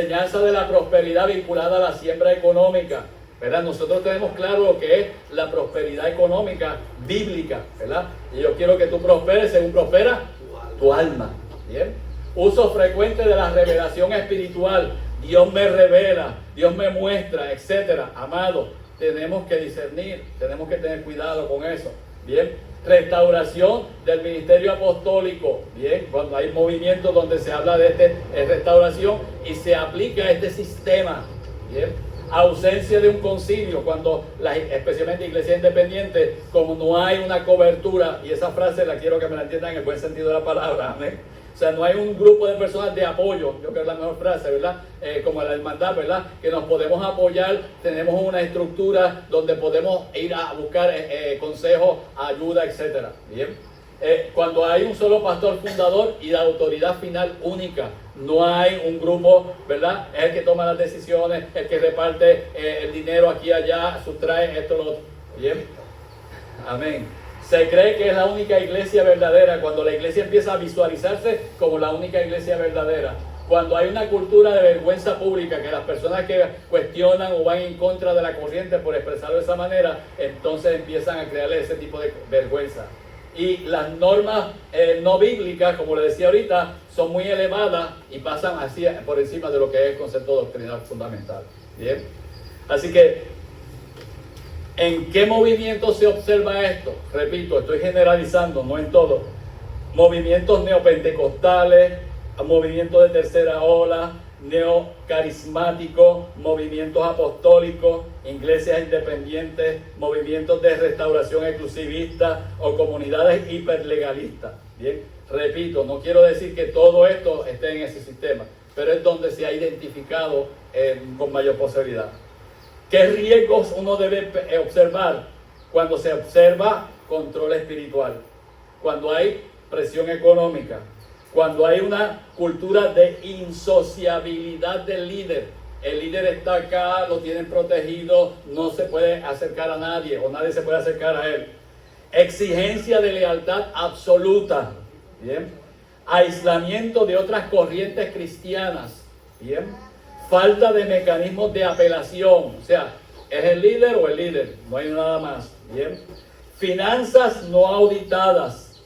enseñanza de la prosperidad vinculada a la siembra económica, ¿verdad? Nosotros tenemos claro lo que es la prosperidad económica bíblica, ¿verdad? Y yo quiero que tú prosperes según prospera tu alma, ¿bien? Uso frecuente de la revelación espiritual. Dios me revela, Dios me muestra, etcétera. Amado, tenemos que discernir, tenemos que tener cuidado con eso, ¿bien? Restauración del ministerio apostólico, ¿bien? Cuando hay movimientos donde se habla de restauración y se aplica este sistema, ¿bien? Ausencia de un concilio, cuando especialmente iglesias independientes, como no hay una cobertura, y esa frase la quiero que me la entiendan en el buen sentido de la palabra, amén. O sea, no hay un grupo de personas de apoyo, yo creo que es la mejor frase, ¿verdad? Como la hermandad, ¿verdad? Que nos podemos apoyar, tenemos una estructura donde podemos ir a buscar consejos, ayuda, etcétera. Bien. Cuando hay un solo pastor fundador y la autoridad final única, no hay un grupo, ¿verdad? Es el que toma las decisiones, el que reparte el dinero aquí y allá, sustrae esto, lo otro. Bien. Amén. Se cree que es la única iglesia verdadera cuando la iglesia empieza a visualizarse como la única iglesia verdadera. Cuando hay una cultura de vergüenza pública, que las personas que cuestionan o van en contra de la corriente por expresarlo de esa manera, entonces empiezan a crearle ese tipo de vergüenza. Y las normas no bíblicas, como le decía ahorita, son muy elevadas y pasan así por encima de lo que es el concepto doctrinal fundamental. ¿Bien? Así que, ¿en qué movimiento se observa esto? Repito, estoy generalizando, no en todo. Movimientos neopentecostales, movimientos de tercera ola, neocarismáticos, movimientos apostólicos, iglesias independientes, movimientos de restauración exclusivista o comunidades hiperlegalistas. Bien, repito, no quiero decir que todo esto esté en ese sistema, pero es donde se ha identificado con mayor posibilidad. ¿Qué riesgos uno debe observar? Cuando se observa control espiritual, cuando hay presión económica, cuando hay una cultura de insociabilidad del líder. El líder está acá, lo tienen protegido, no se puede acercar a nadie o nadie se puede acercar a él. Exigencia de lealtad absoluta, ¿bien? Aislamiento de otras corrientes cristianas, ¿bien? Falta de mecanismos de apelación, o sea, ¿es el líder o el líder? No hay nada más, ¿bien? Finanzas no auditadas,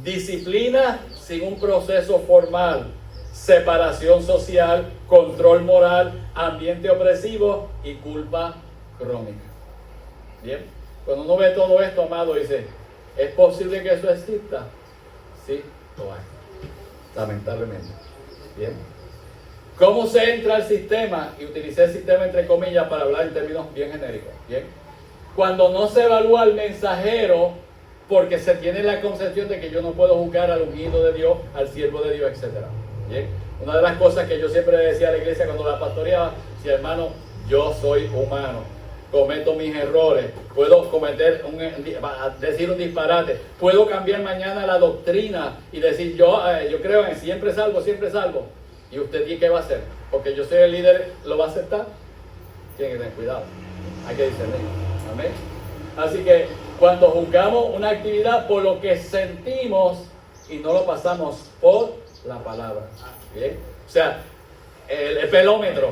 disciplina sin un proceso formal, separación social, control moral, ambiente opresivo y culpa crónica. ¿Bien? Cuando uno ve todo esto, amado, dice, ¿es posible que eso exista? Sí, lo hay, lamentablemente. ¿Bien? ¿Cómo se entra al sistema? Y utilicé el sistema entre comillas para hablar en términos bien genéricos. ¿Bien? Cuando no se evalúa al mensajero, porque se tiene la concepción de que yo no puedo juzgar al ungido de Dios, al siervo de Dios, etc. ¿Bien? Una de las cosas que yo siempre decía a la iglesia cuando la pastoreaba, si hermano, yo soy humano, cometo mis errores, puedo decir un disparate, puedo cambiar mañana la doctrina y decir yo creo en siempre salvo, y usted ¿qué va a hacer? Porque yo soy el líder, ¿lo va a aceptar? Tiene que tener cuidado, hay que discernir. Amén. Así que cuando juzgamos una actividad por lo que sentimos y no lo pasamos por la palabra. ¿Bien? O sea, el pelómetro.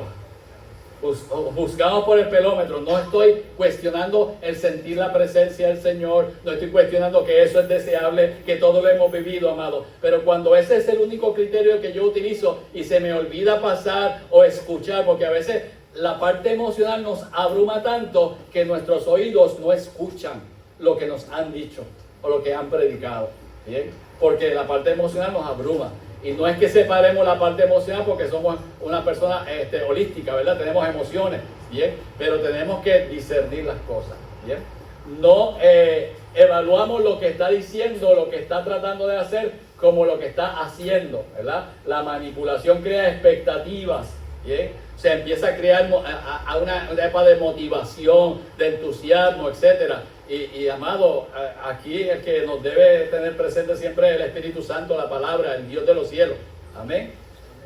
Juzgamos por el pelómetro. No estoy cuestionando el sentir la presencia del Señor. No estoy cuestionando que eso es deseable, que todo lo hemos vivido, amado. Pero cuando ese es el único criterio que yo utilizo y se me olvida pasar o escuchar, porque a veces la parte emocional nos abruma tanto que nuestros oídos no escuchan lo que nos han dicho o lo que han predicado. ¿Bien? Porque la parte emocional nos abruma. Y no es que separemos la parte emocional porque somos una persona holística, ¿verdad? Tenemos emociones, ¿bien? Pero tenemos que discernir las cosas, ¿bien? No evaluamos lo que está diciendo, lo que está tratando de hacer, como lo que está haciendo, ¿verdad? La manipulación crea expectativas, ¿bien? Se empieza a crear una etapa de motivación, de entusiasmo, etcétera. Y amado, aquí el que nos debe tener presente siempre es el Espíritu Santo, la palabra, el Dios de los cielos. Amén.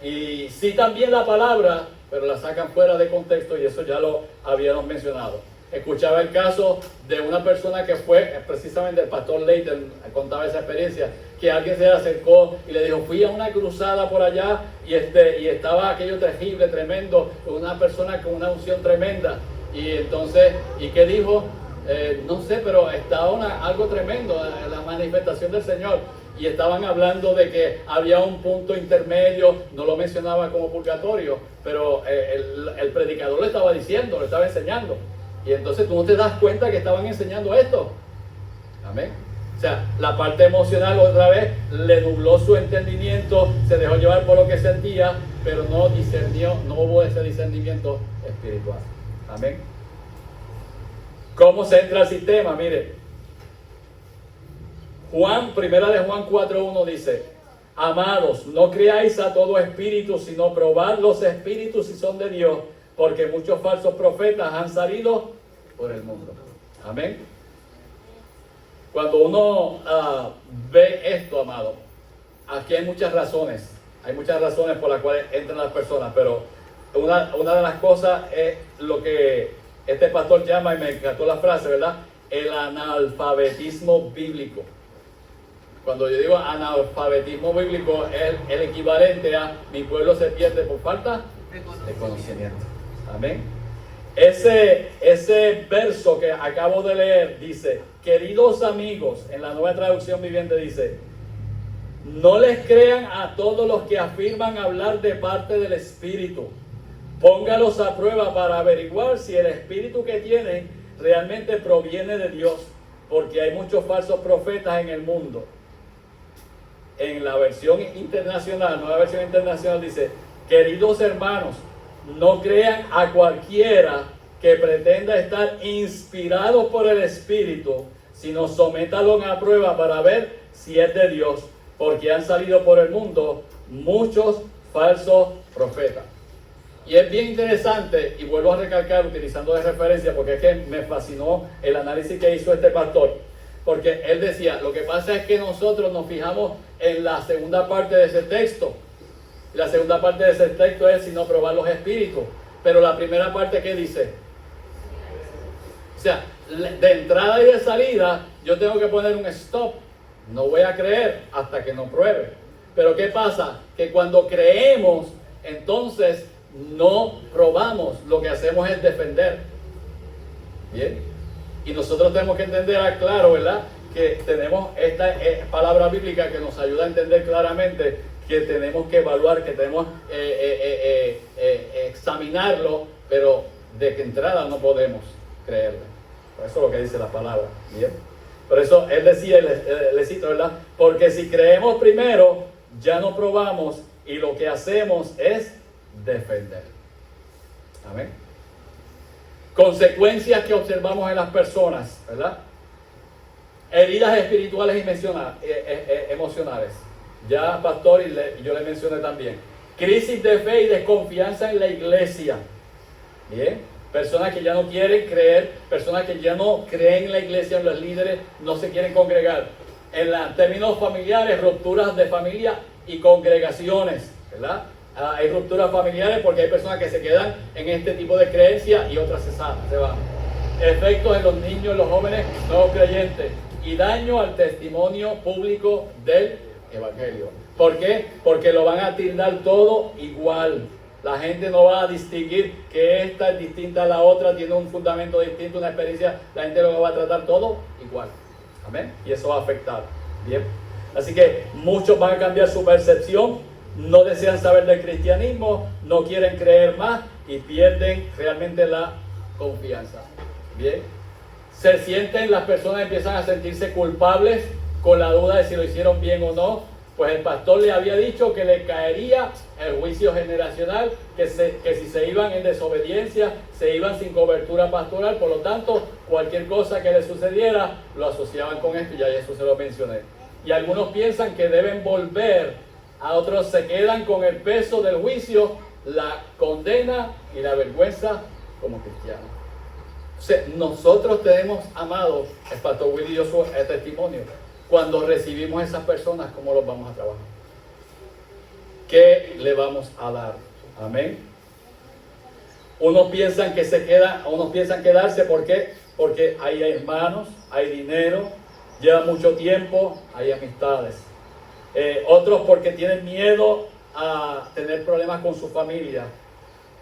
Y sí también la palabra, pero la sacan fuera de contexto y eso ya lo habíamos mencionado. Escuchaba el caso de una persona que fue, precisamente el pastor Leighton contaba esa experiencia, que alguien se le acercó y le dijo, fui a una cruzada por allá y estaba aquello terrible, tremendo, una persona con una unción tremenda. Y entonces, ¿y qué dijo? No sé, pero estaba algo tremendo, la manifestación del Señor. Y estaban hablando de que había un punto intermedio, no lo mencionaba como purgatorio, pero el predicador le estaba diciendo, le estaba enseñando. Y entonces tú no te das cuenta que estaban enseñando esto. Amén. O sea, la parte emocional otra vez le nubló su entendimiento, se dejó llevar por lo que sentía, pero no discernió, no hubo ese discernimiento espiritual. Amén. ¿Cómo se entra al sistema? Mire, primera de Juan 4:1 dice, amados, no creáis a todo espíritu, sino probad los espíritus si son de Dios, porque muchos falsos profetas han salido por el mundo. Amén. Cuando uno ve esto, amado, aquí hay muchas razones por las cuales entran las personas, pero una de las cosas es lo que este pastor llama, y me encantó la frase, ¿verdad? El analfabetismo bíblico. Cuando yo digo analfabetismo bíblico, es el equivalente a mi pueblo se pierde por falta de conocimiento. Amén. Ese verso que acabo de leer dice, queridos amigos, en la Nueva Traducción Viviente dice, no les crean a todos los que afirman hablar de parte del Espíritu. Póngalos a prueba para averiguar si el espíritu que tienen realmente proviene de Dios, porque hay muchos falsos profetas en el mundo. En la versión internacional, nueva versión internacional dice, queridos hermanos, no crean a cualquiera que pretenda estar inspirado por el Espíritu, sino sométalo a prueba para ver si es de Dios, porque han salido por el mundo muchos falsos profetas. Y es bien interesante, y vuelvo a recalcar utilizando de referencia, porque es que me fascinó el análisis que hizo este pastor, porque él decía, lo que pasa es que nosotros nos fijamos en la segunda parte de ese texto. La segunda parte de ese texto es sino probar los espíritus, pero la primera parte, ¿qué dice? O sea, de entrada y de salida, yo tengo que poner un stop. No voy a creer hasta que no pruebe. Pero ¿qué pasa? Que cuando creemos, entonces no probamos, lo que hacemos es defender. Bien, y nosotros tenemos que entender claro, ¿verdad? Que tenemos esta palabra bíblica que nos ayuda a entender claramente que tenemos que evaluar, que tenemos examinarlo, pero de que entrada no podemos creerle. Por eso es lo que dice la palabra. Bien, por eso él decía, le cito, ¿verdad? Porque si creemos primero, ya no probamos y lo que hacemos es defender. Amén. Consecuencias que observamos en las personas, ¿verdad? Heridas espirituales y emocionales. Ya pastor y yo le mencioné también. Crisis de fe y desconfianza en la iglesia. Bien. Personas que ya no quieren creer, personas que ya no creen en la iglesia, en los líderes, no se quieren congregar. En términos familiares, rupturas de familia y congregaciones, ¿verdad? Hay rupturas familiares porque hay personas que se quedan en este tipo de creencias y otras se van. Efectos en los niños, los jóvenes, nuevos creyentes y daño al testimonio público del evangelio. ¿Por qué? Porque lo van a tildar todo igual. La gente no va a distinguir que esta es distinta a la otra, tiene un fundamento distinto, una experiencia. La gente lo va a tratar todo igual. Amén. Y eso va a afectar. Bien. Así que muchos van a cambiar su percepción. No desean saber del cristianismo, no quieren creer más y pierden realmente la confianza. Bien, las personas empiezan a sentirse culpables con la duda de si lo hicieron bien o no. Pues el pastor le había dicho que le caería el juicio generacional, que si se iban en desobediencia, se iban sin cobertura pastoral, por lo tanto, cualquier cosa que le sucediera, lo asociaban con esto, y ya eso se lo mencioné. Y algunos piensan que deben volver, a otros se quedan con el peso del juicio, la condena y la vergüenza como cristianos. O sea, nosotros tenemos, amados, el pastor Willy dio su testimonio, cuando recibimos esas personas, ¿cómo los vamos a trabajar? ¿Qué le vamos a dar? Amén. Unos piensan que se quedan, unos piensan quedarse porque hay hermanos, hay dinero, lleva mucho tiempo, hay amistades. Otros porque tienen miedo a tener problemas con su familia.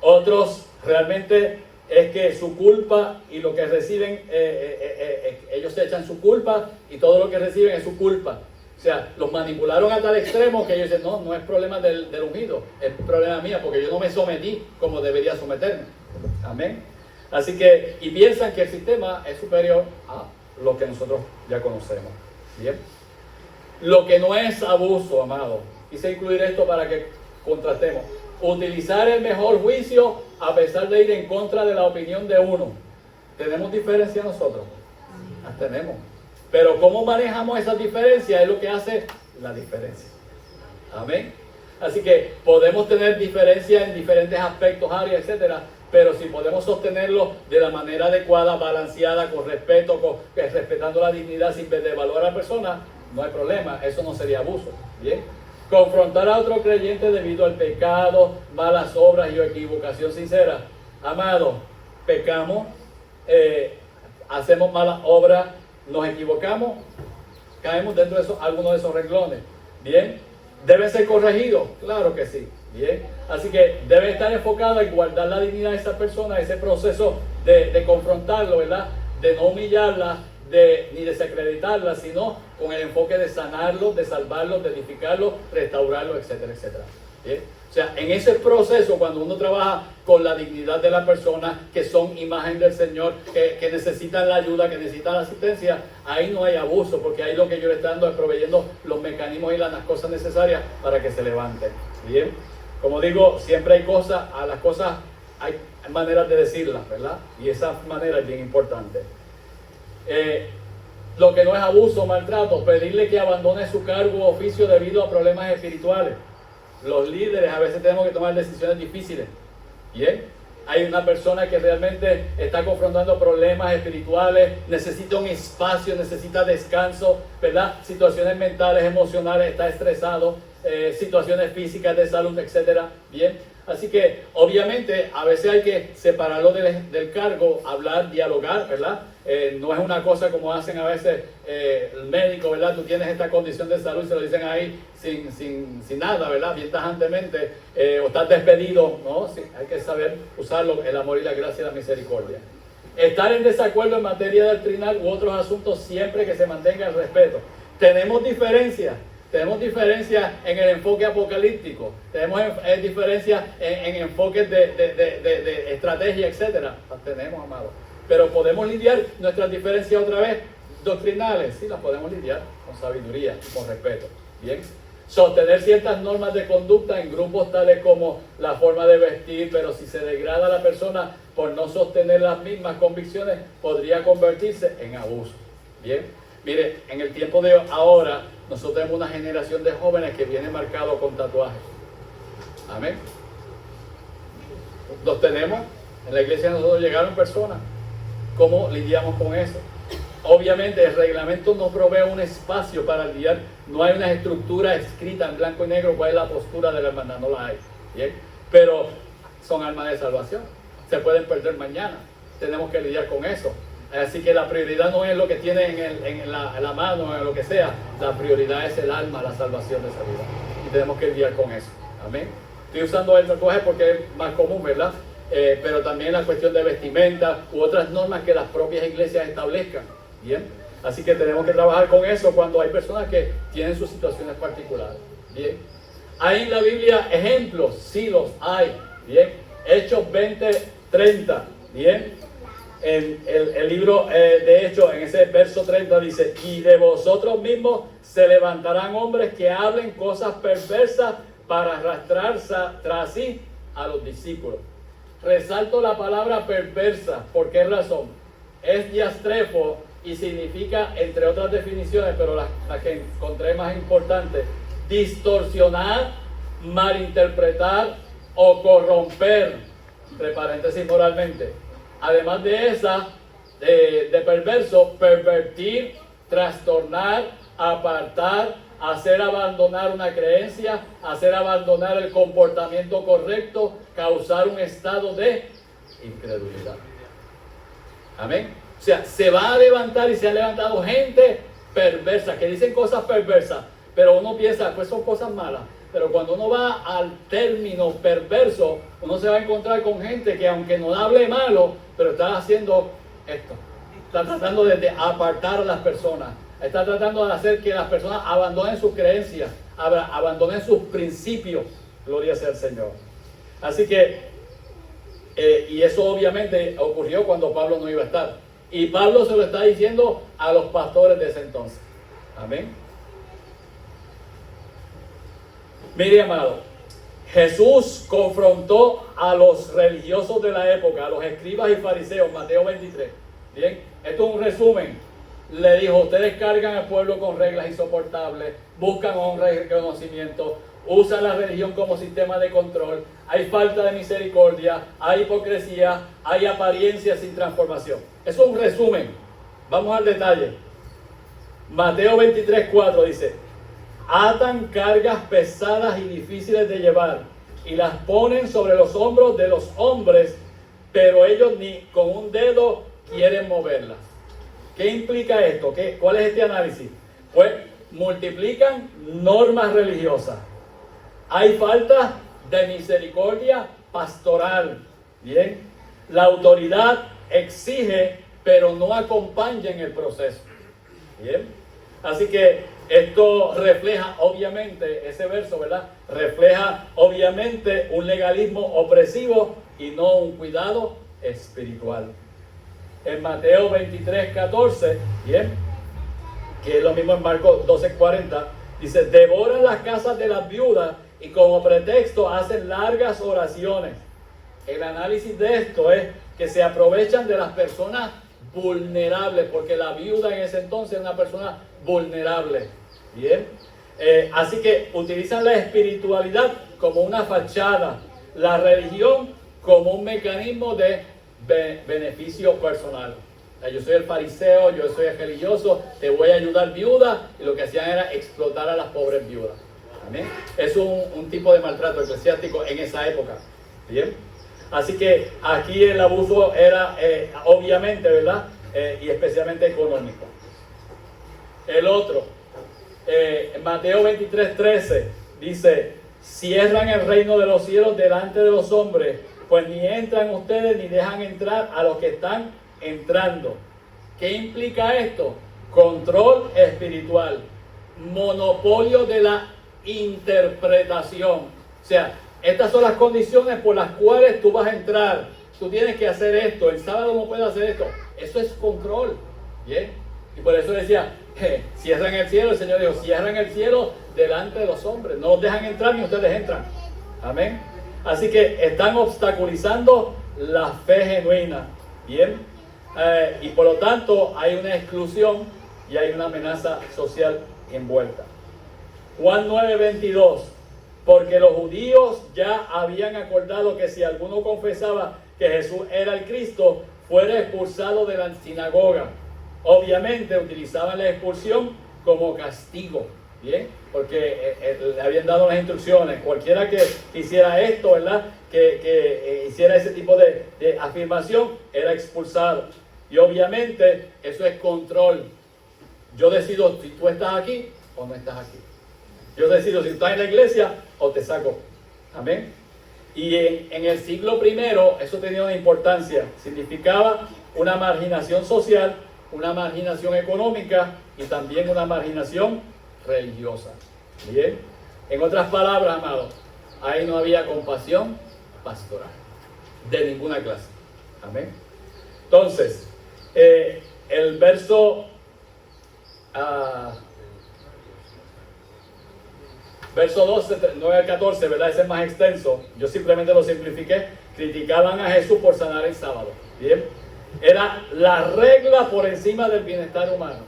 Otros realmente es que su culpa y lo que reciben, ellos se echan su culpa y todo lo que reciben es su culpa. O sea, los manipularon a tal extremo que ellos dicen, no es problema del ungido, es problema mío porque yo no me sometí como debería someterme. Amén. Así que, y piensan que el sistema es superior a lo que nosotros ya conocemos. Bien. Lo que no es abuso, amado. Quise incluir esto para que contrastemos. Utilizar el mejor juicio a pesar de ir en contra de la opinión de uno. ¿Tenemos diferencia nosotros? Las tenemos. Pero cómo manejamos esas diferencias es lo que hace la diferencia. Amén. Así que podemos tener diferencias en diferentes aspectos, áreas, etcétera, pero si podemos sostenerlo de la manera adecuada, balanceada, con respeto, respetando la dignidad sin devaluar a la persona, no hay problema. Eso no sería abuso. Bien. Confrontar a otro creyente debido al pecado, malas obras y equivocación sincera. Amado, pecamos, hacemos malas obras, nos equivocamos, caemos dentro de alguno de esos renglones. Bien, ¿deben ser corregidos? Claro que sí. Bien, así que debe estar enfocado en guardar la dignidad de esa persona, ese proceso de confrontarlo, ¿verdad? De no humillarla, ni desacreditarla, sino con el enfoque de sanarlo, de salvarlo, de edificarlo, restaurarlo, etcétera, etcétera. ¿Bien? O sea, en ese proceso, cuando uno trabaja con la dignidad de la persona, que son imagen del Señor, que necesitan la ayuda, que necesitan la asistencia, ahí no hay abuso, porque ahí lo que yo le estoy dando es proveyendo los mecanismos y las cosas necesarias para que se levanten. Bien, como digo, siempre hay cosas, a las cosas hay maneras de decirlas, ¿verdad? Y esa manera es bien importante. Lo que no es abuso, maltrato, pedirle que abandone su cargo o oficio debido a problemas espirituales. Los líderes a veces tenemos que tomar decisiones difíciles. Bien, hay una persona que realmente está confrontando problemas espirituales, necesita un espacio, necesita descanso, ¿verdad? Situaciones mentales, emocionales, está estresado, situaciones físicas de salud, etcétera. Bien, así que obviamente a veces hay que separarlo del cargo, hablar, dialogar, ¿verdad? No es una cosa como hacen a veces el médico, ¿verdad? Tú tienes esta condición de salud y se lo dicen ahí sin nada, ¿verdad? Bien tajantemente, o estás despedido, ¿no? Sí, hay que saber usarlo, el amor y la gracia y la misericordia. Estar en desacuerdo en materia doctrinal u otros asuntos siempre que se mantenga el respeto. Tenemos diferencias en el enfoque apocalíptico, tenemos diferencias en enfoques de estrategia, etcétera. Las tenemos, amados. Pero podemos lidiar nuestras diferencias otra vez doctrinales, sí, las podemos lidiar con sabiduría y con respeto. Bien, sostener ciertas normas de conducta en grupos tales como la forma de vestir, pero si se degrada a la persona por no sostener las mismas convicciones, podría convertirse en abuso. Bien, mire, en el tiempo de ahora, nosotros tenemos una generación de jóvenes que viene marcado con tatuajes. Amén. Los tenemos, en la iglesia de nosotros llegaron personas. ¿Cómo lidiamos con eso? Obviamente el reglamento no provee un espacio para lidiar, no hay una estructura escrita en blanco y negro cuál es la postura de la hermandad, no la hay. ¿Bien? Pero son almas de salvación, se pueden perder mañana, tenemos que lidiar con eso. Así que la prioridad no es lo que tiene en la mano, en lo que sea, la prioridad es el alma, la salvación de esa vida. Y tenemos que lidiar con eso. Amén. Estoy usando el tatuaje porque es más común, ¿verdad? Pero también la cuestión de vestimenta u otras normas que las propias iglesias establezcan. Bien, así que tenemos que trabajar con eso cuando hay personas que tienen sus situaciones particulares. Bien, hay en la Biblia ejemplos, sí los hay. Bien, Hechos 20:30. Bien, en el libro de Hechos, en ese verso 30 dice: y de vosotros mismos se levantarán hombres que hablen cosas perversas para arrastrar tras sí a los discípulos. Resalto la palabra perversa. ¿Por qué razón? Es diastrefo y significa, entre otras definiciones, pero la que encontré más importante, distorsionar, malinterpretar o corromper, entre paréntesis, moralmente. Además de esa, de perverso, pervertir, trastornar, apartar, hacer abandonar una creencia, hacer abandonar el comportamiento correcto, causar un estado de incredulidad. Amén. O sea, se va a levantar y se ha levantado gente perversa, que dicen cosas perversas, pero uno piensa, pues son cosas malas. Pero cuando uno va al término perverso, uno se va a encontrar con gente que aunque no hable malo, pero está haciendo esto. Está tratando de apartar a las personas. Está tratando de hacer que las personas abandonen sus creencias, abandonen sus principios. Gloria sea al Señor. Así que, y eso obviamente ocurrió cuando Pablo no iba a estar. Y Pablo se lo está diciendo a los pastores de ese entonces. Amén. Mire, amado, Jesús confrontó a los religiosos de la época, a los escribas y fariseos, Mateo 23. Bien, esto es un resumen. Le dijo, ustedes cargan al pueblo con reglas insoportables, buscan honra y reconocimiento, usan la religión como sistema de control, hay falta de misericordia, hay hipocresía, hay apariencia sin transformación. Eso es un resumen. Vamos al detalle. Mateo 23:4 dice, atan cargas pesadas y difíciles de llevar y las ponen sobre los hombros de los hombres, pero ellos ni con un dedo quieren moverlas. ¿Qué implica esto? ¿Cuál es este análisis? Pues multiplican normas religiosas. Hay falta de misericordia pastoral. Bien. La autoridad exige, pero no acompaña en el proceso. Bien. Así que esto refleja obviamente, ese verso, ¿verdad? Refleja obviamente un legalismo opresivo y no un cuidado espiritual. En Mateo 23:14, bien, que es lo mismo en Marcos 12:40, dice, devoran las casas de las viudas y como pretexto hacen largas oraciones. El análisis de esto es que se aprovechan de las personas vulnerables, porque la viuda en ese entonces era una persona vulnerable. Bien, así que utilizan la espiritualidad como una fachada, la religión como un mecanismo de beneficio personal. Yo soy el fariseo, yo soy el religioso, te voy a ayudar, viuda, y lo que hacían era explotar a las pobres viudas. Amén. Es un tipo de maltrato eclesiástico en esa época. Bien. Así que aquí el abuso era obviamente, ¿verdad? Y especialmente económico. El otro, Mateo 23:13 dice, cierran el reino de los cielos delante de los hombres, pues ni entran ustedes ni dejan entrar a los que están entrando. ¿Qué implica esto? Control espiritual, monopolio de la interpretación. O sea, estas son las condiciones por las cuales tú vas a entrar. Tú tienes que hacer esto, el sábado no puedes hacer esto. Eso es control. ¿Bien? Y por eso decía, cierran el cielo. El Señor dijo, cierran el cielo delante de los hombres. No los dejan entrar ni ustedes entran. Amén. Así que están obstaculizando la fe genuina. Bien. Y por lo tanto hay una exclusión y hay una amenaza social envuelta. Juan 9:22. Porque los judíos ya habían acordado que si alguno confesaba que Jesús era el Cristo, fuera expulsado de la sinagoga. Obviamente utilizaban la expulsión como castigo. Bien, porque le habían dado las instrucciones. Cualquiera que hiciera esto, ¿verdad? Que hiciera ese tipo de afirmación, era expulsado. Y obviamente eso es control. Yo decido si tú estás aquí o no estás aquí. Yo decido si estás en la iglesia o te saco. Amén. Y en el siglo I eso tenía una importancia. Significaba una marginación social, una marginación económica y también una marginación religiosa. Bien. En otras palabras, amados, ahí no había compasión pastoral de ninguna clase. Amén. Entonces, el verso verso 12, 9 al 14, ¿verdad? Ese es más extenso. Yo simplemente lo simplifiqué. Criticaban a Jesús por sanar el sábado. Bien. Era la regla por encima del bienestar humano.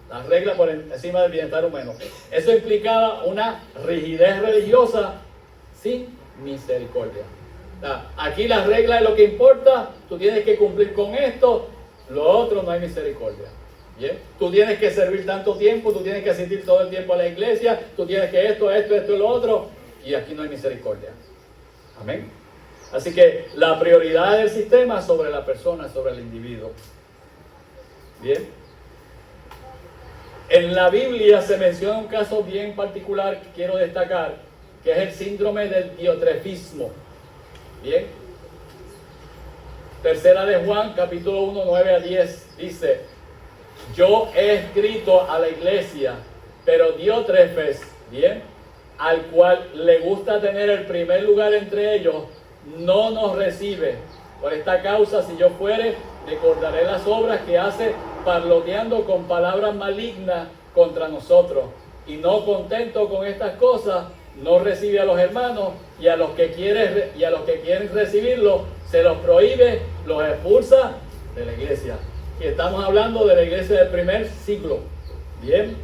La regla por encima del bienestar humano. Eso implicaba una rigidez religiosa sin misericordia. Aquí la regla es lo que importa. Tú tienes que cumplir con esto. Lo otro no hay misericordia. ¿Bien? Tú tienes que servir tanto tiempo, tú tienes que asistir todo el tiempo a la iglesia, tú tienes que esto y lo otro, y aquí no hay misericordia. Amén. Así que la prioridad del sistema sobre la persona, sobre el individuo. Bien. En la Biblia se menciona un caso bien particular que quiero destacar, que es el síndrome del diotrefismo. Bien. Tercera de Juan, capítulo 1, 9 a 10, dice: yo he escrito a la iglesia, pero Diótrefes, bien, al cual le gusta tener el primer lugar entre ellos, no nos recibe. Por esta causa, si yo fuere, recordaré las obras que hace parloteando con palabras malignas contra nosotros. Y no contento con estas cosas, no recibe a los hermanos, y a los que quieren recibirlo, se los prohíbe, los expulsa de la iglesia. Y estamos hablando de la iglesia del primer siglo. Bien,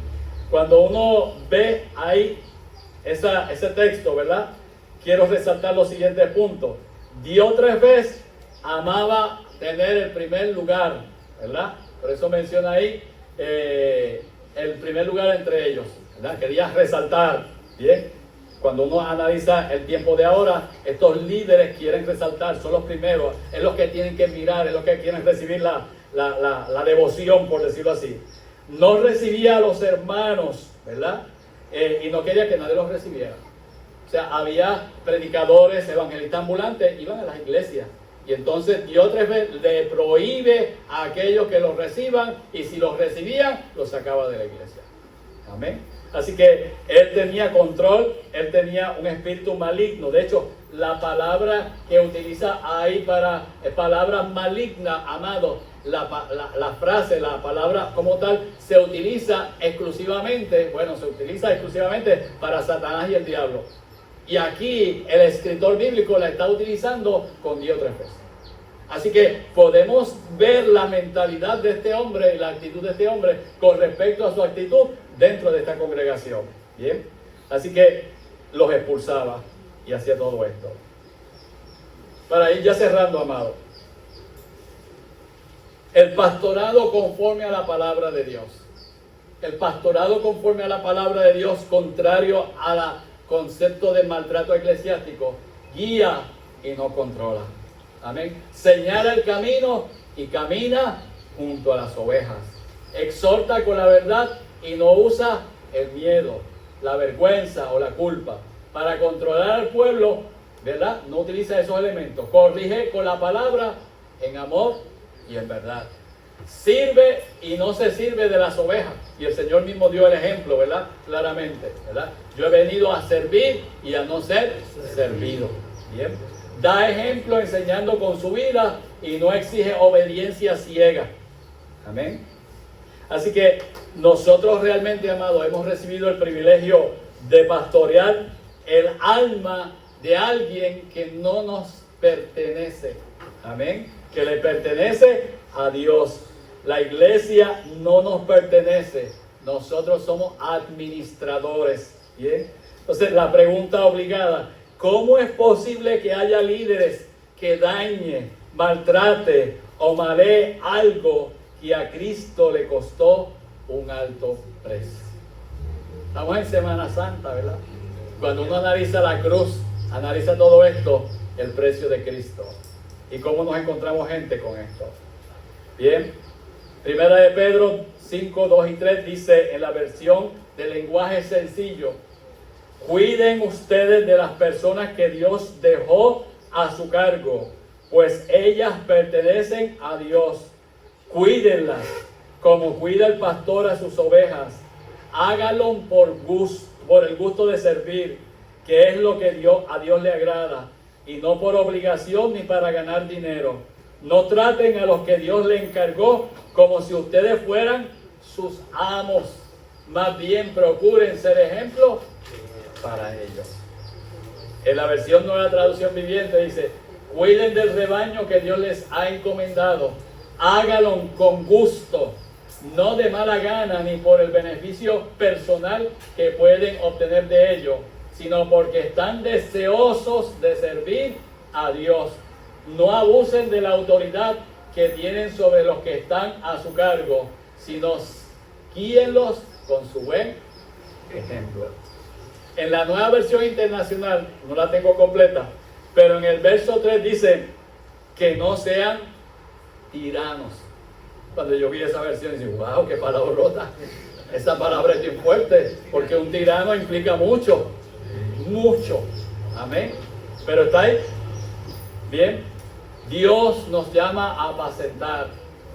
cuando uno ve ahí ese texto, ¿verdad? Quiero resaltar los siguientes puntos. Diótrefes amaba tener el primer lugar, ¿verdad? Por eso menciona ahí el primer lugar entre ellos, ¿verdad? Quería resaltar, bien. Cuando uno analiza el tiempo de ahora, estos líderes quieren resaltar, son los primeros, es los que tienen que mirar, es los que quieren recibir la devoción, por decirlo así. No recibía a los hermanos, ¿verdad? Y no quería que nadie los recibiera. O sea, había predicadores, evangelistas ambulantes, iban a las iglesias. Y entonces Diótrefes le prohíbe a aquellos que los reciban, y si los recibían, los sacaba de la iglesia. Amén. Así que él tenía control, él tenía un espíritu maligno. De hecho, la palabra que utiliza ahí para palabra maligna, amado, la frase, la palabra como tal, se utiliza exclusivamente para Satanás y el diablo. Y aquí el escritor bíblico la está utilizando con Diótrefes. Así que podemos ver la mentalidad de este hombre y la actitud de este hombre con respecto a su actitud dentro de esta congregación. Bien, así que los expulsaba y hacía todo esto. Para ir ya cerrando, amado, el pastorado conforme a la palabra de Dios. El pastorado conforme a la palabra de Dios, contrario al concepto de maltrato eclesiástico, guía y no controla. Amén. Señala el camino y camina junto a las ovejas. Exhorta con la verdad y no usa el miedo, la vergüenza o la culpa. Para controlar al pueblo, ¿verdad? No utiliza esos elementos. Corrige con la palabra en amor y en verdad. Sirve y no se sirve de las ovejas. Y el Señor mismo dio el ejemplo, ¿verdad? Claramente, ¿verdad? Yo he venido a servir y a no ser servido. Bien. Da ejemplo enseñando con su vida y no exige obediencia ciega. Amén. Así que nosotros realmente, amados, hemos recibido el privilegio de pastorear el alma de alguien que no nos pertenece. Amén. Que le pertenece a Dios. La iglesia no nos pertenece. Nosotros somos administradores. ¿Bien? Entonces la pregunta obligada: ¿cómo es posible que haya líderes que dañe, maltrate o malee algo que a Cristo le costó un alto precio? Estamos en Semana Santa, ¿verdad? Cuando uno analiza la cruz, analiza todo esto, el precio de Cristo. ¿Y cómo nos encontramos gente con esto? Bien, Primera de Pedro 5, 2 y 3 dice en la versión de lenguaje sencillo: cuiden ustedes de las personas que Dios dejó a su cargo, pues ellas pertenecen a Dios. Cuídenlas como cuida el pastor a sus ovejas. Háganlo por el gusto de servir, que es lo que a Dios le agrada, y no por obligación ni para ganar dinero. No traten a los que Dios le encargó como si ustedes fueran sus amos. Más bien procuren ser ejemplo para ellos. En la versión Nueva Traducción Viviente dice: cuiden del rebaño que Dios les ha encomendado. Háganlo con gusto, no de mala gana ni por el beneficio personal que pueden obtener de ello, sino porque están deseosos de servir a Dios. No abusen de la autoridad que tienen sobre los que están a su cargo, sino guíenlos con su buen ejemplo. En la Nueva Versión Internacional, no la tengo completa, Pero en el verso 3 dice que no sean tiranos. Cuando yo vi esa versión, dije, wow, qué palabrota. Esa palabra es bien fuerte, porque un tirano implica mucho, mucho. Amén. Pero está ahí. Bien. Dios nos llama a apacentar.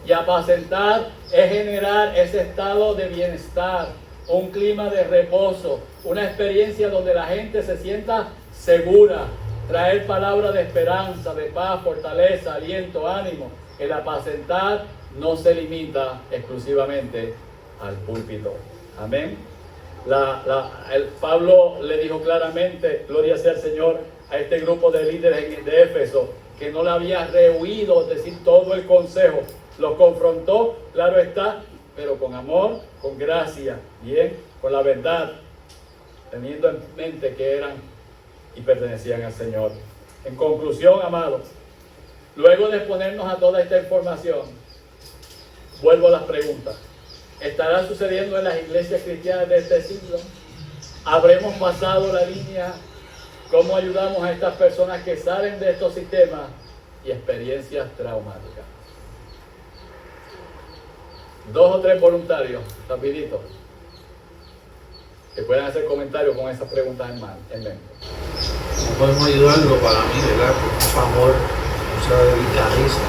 Y apacentar es generar ese estado de bienestar, un clima de reposo, una experiencia donde la gente se sienta segura, traer palabras de esperanza, de paz, fortaleza, aliento, ánimo. El apacentar no se limita exclusivamente al púlpito. Amén. Pablo le dijo claramente, gloria sea al Señor, a este grupo de líderes de Éfeso, que no le había rehuido, es decir, todo el consejo. Los confrontó, claro está, pero con amor, con gracia, bien, con la verdad, teniendo en mente que eran y pertenecían al Señor. En conclusión, amados, luego de exponernos a toda esta información, vuelvo a las preguntas. ¿Estará sucediendo en las iglesias cristianas de este siglo? ¿Habremos pasado la línea? ¿Cómo ayudamos a estas personas que salen de estos sistemas y experiencias traumáticas? 2 o 3 voluntarios, rapidito, que puedan hacer comentarios con esas preguntas en mente. No podemos ayudarlo para mí, ¿verdad? Con mucho amor, mucha delicadeza,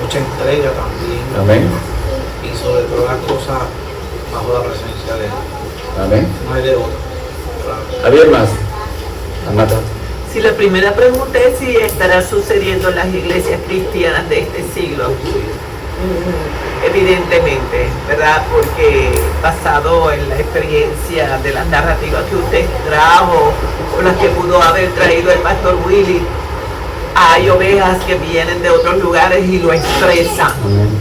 mucha entrega también. Amén. Y sobre todas las cosas bajo la presencia de Él. Amén. No hay de otra. ¿Alguien más? Amata. Si la primera pregunta es si estará sucediendo en las iglesias cristianas de este siglo. Evidentemente, ¿verdad? Porque basado en la experiencia de las narrativas que usted trajo o las que pudo haber traído el pastor Willy, hay ovejas que vienen de otros lugares y lo expresan,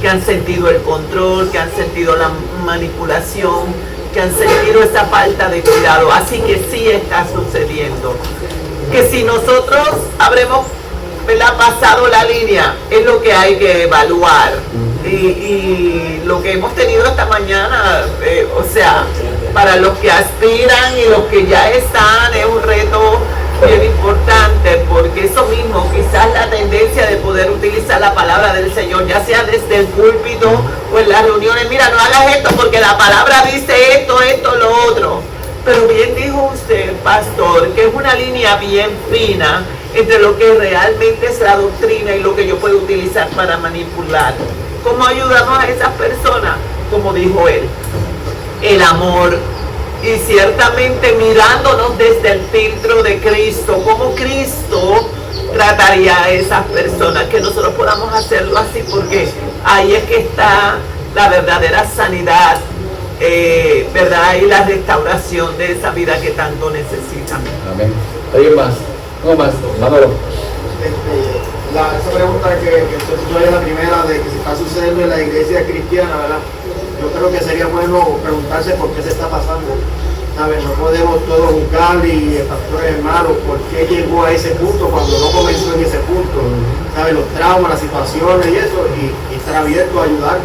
que han sentido el control, que han sentido la manipulación, que han sentido esa falta de cuidado. Así que sí está sucediendo. Que si nosotros habremos, ¿verdad?, pasado la línea, es lo que hay que evaluar. Y lo que hemos tenido esta mañana, o sea, para los que aspiran y los que ya están, es un reto bien importante, porque eso mismo, quizás la tendencia de poder utilizar la palabra del Señor, ya sea desde el púlpito o en las reuniones, mira, no hagas esto porque la palabra dice esto, esto, lo otro. Pero bien dijo usted, pastor, que es una línea bien fina entre lo que realmente es la doctrina y lo que yo puedo utilizar para manipular. ¿Cómo ayudamos a esas personas? Como dijo él, el amor. Y ciertamente mirándonos desde el filtro de Cristo, cómo Cristo trataría a esas personas, que nosotros podamos hacerlo así, porque ahí es que está la verdadera sanidad, ¿verdad? Y la restauración de esa vida que tanto necesitan. Amén. ¿Alguien más? ¿No más? Manolo. Esa pregunta que tú es la primera de que se está sucediendo en la iglesia cristiana, ¿verdad? Yo creo que sería bueno preguntarse por qué se está pasando. ¿Sabes? No podemos todos juzgar y el pastor es malo, por qué llegó a ese punto cuando no comenzó en ese punto. ¿Sabes? Los traumas, las situaciones y eso, y estar abierto a ayudar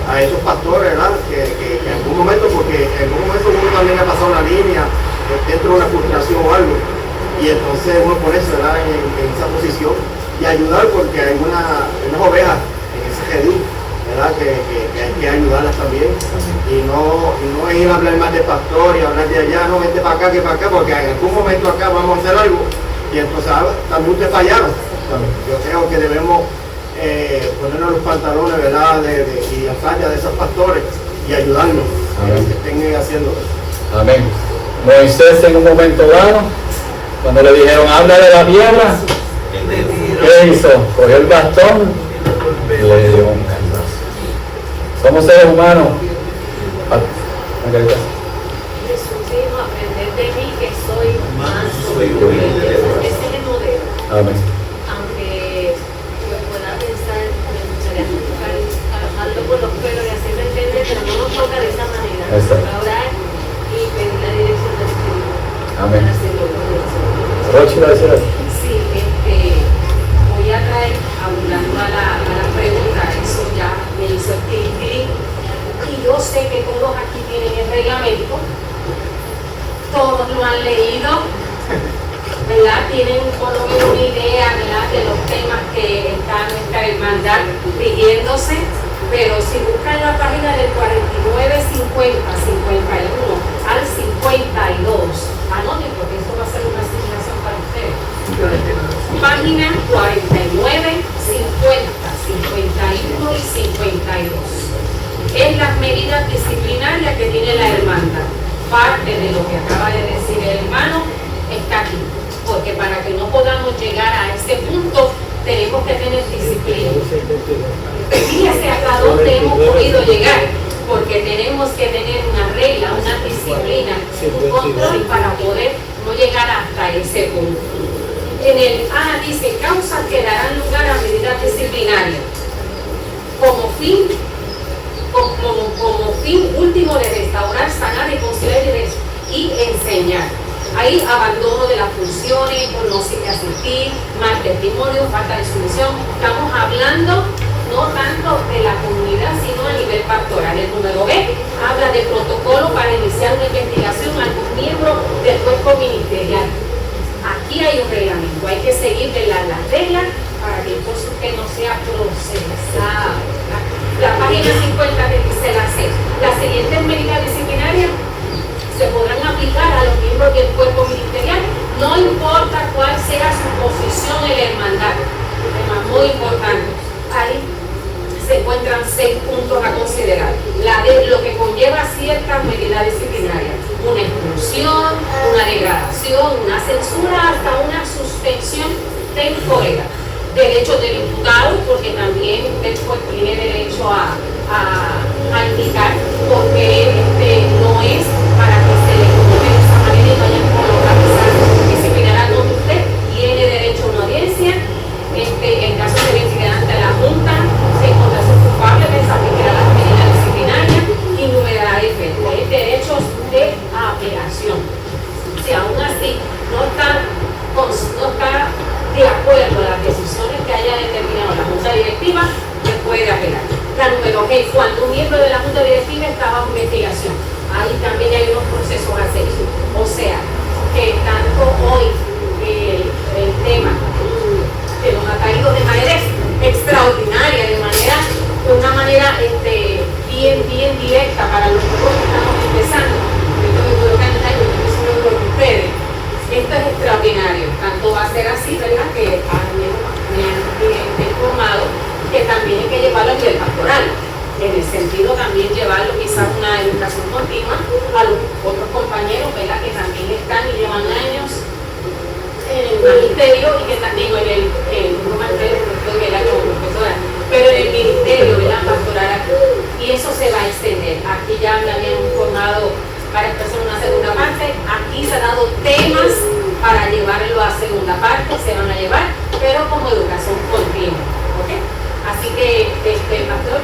a esos pastores, ¿verdad? Que en algún momento, porque en algún momento uno también ha pasado la línea dentro de una frustración o algo, y entonces uno pone, ¿verdad?, en esa posición y ayudar, porque hay unas ovejas en ese redil, ¿verdad?, que hay que ayudarlas también, y no es ir a hablar más de pastor y hablar de allá, no, vente para acá, que para acá, porque en algún momento acá vamos a hacer algo, y entonces también ustedes fallaron. Yo creo que debemos ponernos los pantalones, ¿verdad?, y las fallas de esos pastores y ayudarlos a los que estén haciendo eso. Amén. Moisés, en un momento dado, cuando le dijeron habla de la tierra, ¿qué hizo? Cogió el bastón y le dio un cantazo. Somos seres humanos. Jesús dijo, aprended de mí que soy manso y humilde. Ese es el modelo. Amén. Aunque yo pueda pensar, me gustaría agarrarlo por los pelos y hacerlo entender, pero no nos toca de esa manera. Nos toca orar y pedir la dirección del Espíritu. Amén. Para hacerlo con Dios. Rochi va a decir algo. Sí, voy a traer, hablando a la pregunta, eso ya me hizo el clic. Y yo sé que todos aquí tienen el reglamento, todos lo han leído, ¿verdad? Tienen más o menos una idea, ¿verdad?, de los temas que está nuestra hermandad rigiéndose, pero si buscan la página del 4950, 51 al 52, anoten porque esto va a ser una asignación para ustedes. Página 49, 50, 51 y 52. Es las medidas disciplinarias que tiene la hermandad. Parte de lo que acaba de decir el hermano está aquí, porque para que no podamos llegar a ese punto tenemos que tener disciplina. Fíjese hasta dónde hemos podido llegar, porque tenemos que tener una regla, una disciplina, un control para poder no llegar hasta ese punto. En el A dice causas que darán lugar a medidas disciplinarias como fin último de restaurar, sanar, reconciliar y enseñar. Ahí abandono de las funciones, por no asistir, mal testimonio, falta de sumisión. Estamos hablando no tanto de la comunidad, sino a nivel pastoral. El número B habla de protocolo para iniciar una investigación a algún miembro del cuerpo ministerial. Aquí hay un reglamento, hay que seguir las reglas para que entonces usted no sea procesado. La página 50 que dice la C. Las siguientes medidas disciplinarias se podrán aplicar a los miembros del cuerpo ministerial, no importa cuál sea su posición en la hermandad. Temas muy importantes. Ahí se encuentran 6 puntos a considerar. La de lo que conlleva ciertas medidas disciplinarias. Una expulsión, una degradación, una censura, hasta una suspensión temporal. Derechos del imputado, porque también usted tiene derecho a indicar porque no es para que se le comunique de esa manera y vayan a localizar disciplinar contra usted. Tiene derecho a una audiencia, en caso de incidir ante la Junta, se encontrase culpable de desaplicar las medidas disciplinarias y numerar efectos. Hay derechos de apelación. Si aún así no está de acuerdo a las decisiones que haya determinado la Junta Directiva, se puede apelar. La número G, cuando un miembro de la Junta Directiva está bajo investigación, ahí también hay unos procesos a seguir. O sea, que tanto hoy el tema que nos ha caído de manera extraordinaria, de una manera bien directa para los que estamos empezando. Esto es extraordinario, tanto va a ser así, ¿verdad?, que me han informado que también hay que llevarlo a nivel pastoral, en el sentido también llevarlo quizás una educación continua a los otros compañeros, ¿verdad?, que también están y llevan años en el magisterio y que también en el grupo magisterio, ¿verdad?, como profesora, pero en el ministerio, ¿verdad?, pastoral aquí, y eso se va a extender. Aquí ya me habían informado para empezar una segunda parte. Aquí se han dado temas para llevarlo a segunda parte, se van a llevar, pero como educación continua. ¿Okay? Así que, pastor,